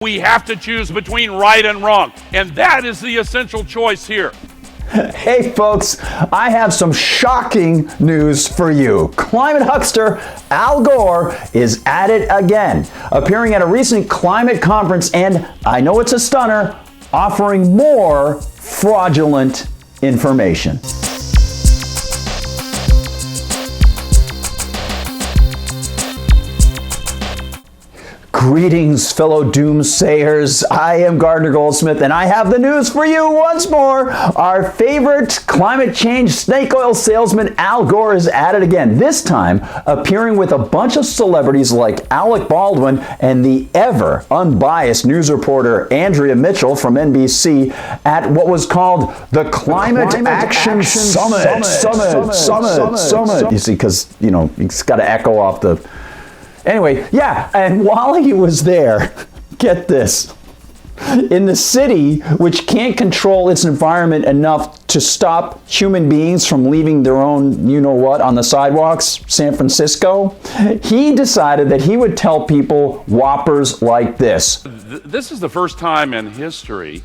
We have to choose between right and wrong, and that is the essential choice here. Hey folks, I have some shocking news for you. Climate huckster Al Gore is at it again, appearing at a recent climate conference, and I know it's a stunner, offering more fraudulent information. Greetings, fellow doomsayers. I am Gardner Goldsmith, and I have the news for you once more. Our favorite climate change snake oil salesman Al Gore is at it again, this time appearing with a bunch of celebrities like Alec Baldwin and the ever unbiased news reporter Andrea Mitchell from NBC at what was called the Climate Action Summit. You see, because, you know, it's got to echo off the... Anyway, yeah, and while he was there, get this, in the city, which can't control its environment enough to stop human beings from leaving their own you-know-what on the sidewalks, San Francisco, he decided that he would tell people whoppers like this. This is the first time in history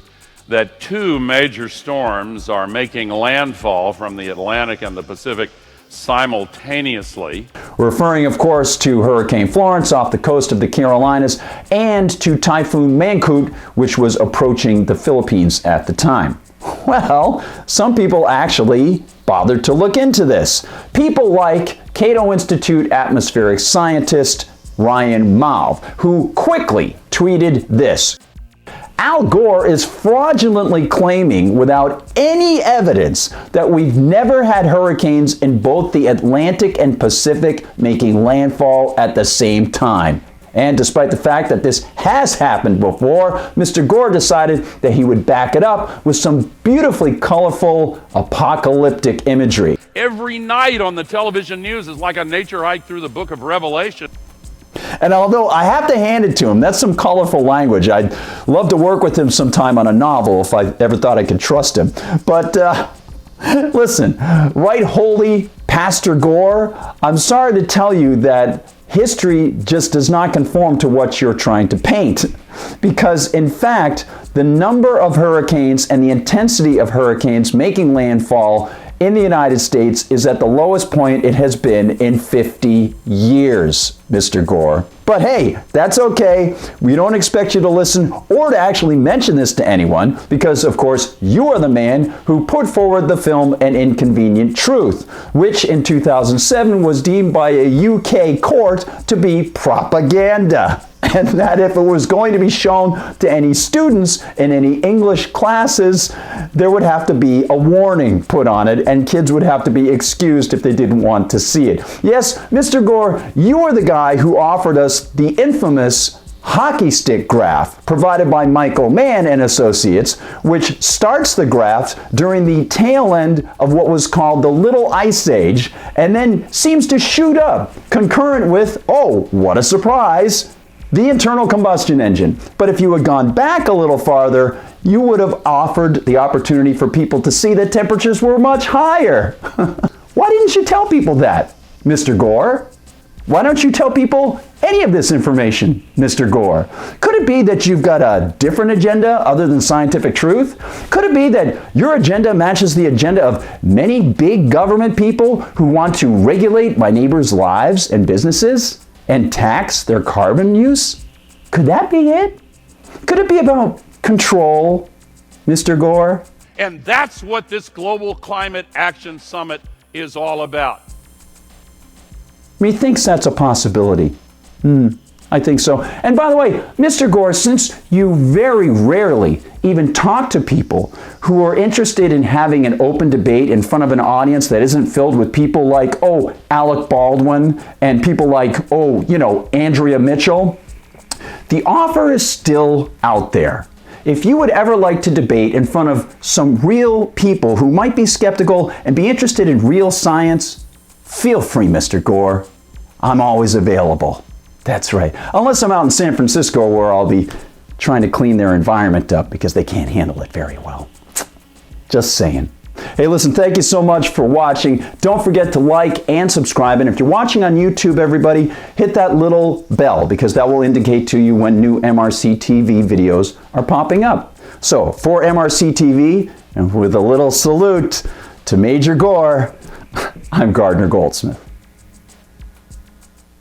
that two major storms are making landfall from the Atlantic and the Pacific simultaneously. Referring, of course, to Hurricane Florence off the coast of the Carolinas and to Typhoon Mangkhut, which was approaching the Philippines at the time. Well, some people actually bothered to look into this. People like Cato Institute atmospheric scientist Ryan Malv, who quickly tweeted this. Al Gore is fraudulently claiming without any evidence that we've never had hurricanes in both the Atlantic and Pacific making landfall at the same time. And despite the fact that this has happened before, Mr. Gore decided that he would back it up with some beautifully colorful apocalyptic imagery. Every night on the television news is like a nature hike through the book of Revelation. And although I have to hand it to him, that's some colorful language. I'd love to work with him sometime on a novel if I ever thought I could trust him. But listen, right holy Pastor Gore, I'm sorry to tell you that history just does not conform to what you're trying to paint. Because in fact, the number of hurricanes and the intensity of hurricanes making landfall in the United States is at the lowest point it has been in 50 years, Mr. Gore. But hey, that's okay. We don't expect you to listen or to actually mention this to anyone because, of course, you are the man who put forward the film An Inconvenient Truth, which in 2007 was deemed by a UK court to be propaganda. And that if it was going to be shown to any students in any English classes, there would have to be a warning put on it, and kids would have to be excused if they didn't want to see it. Yes, Mr. Gore, you are the guy who offered us the infamous hockey stick graph provided by Michael Mann and Associates, which starts the graph during the tail end of what was called the Little Ice Age, and then seems to shoot up, concurrent with, oh, what a surprise, the internal combustion engine. But if you had gone back a little farther, you would have offered the opportunity for people to see that temperatures were much higher. Why didn't you tell people that, Mr. Gore? Why don't you tell people any of this information, Mr. Gore? Could it be that you've got a different agenda other than scientific truth? Could it be that your agenda matches the agenda of many big government people who want to regulate my neighbors' lives and businesses and tax their carbon use? Could that be it? Could it be about control, Mr. Gore? And that's what this Global Climate Action Summit is all about. Methinks that's a possibility. I think so. And by the way, Mr. Gore, since you very rarely even talk to people who are interested in having an open debate in front of an audience that isn't filled with people like, oh, Alec Baldwin and people like, oh, you know, Andrea Mitchell, the offer is still out there. If you would ever like to debate in front of some real people who might be skeptical and be interested in real science, feel free, Mr. Gore. I'm always available. That's right. Unless I'm out in San Francisco where I'll be trying to clean their environment up because they can't handle it very well. Just saying. Hey, listen, thank you so much for watching. Don't forget to like and subscribe. And if you're watching on YouTube, everybody, hit that little bell because that will indicate to you when new MRC TV videos are popping up. So, for MRC TV, and with a little salute to Major Gore, I'm Gardner Goldsmith.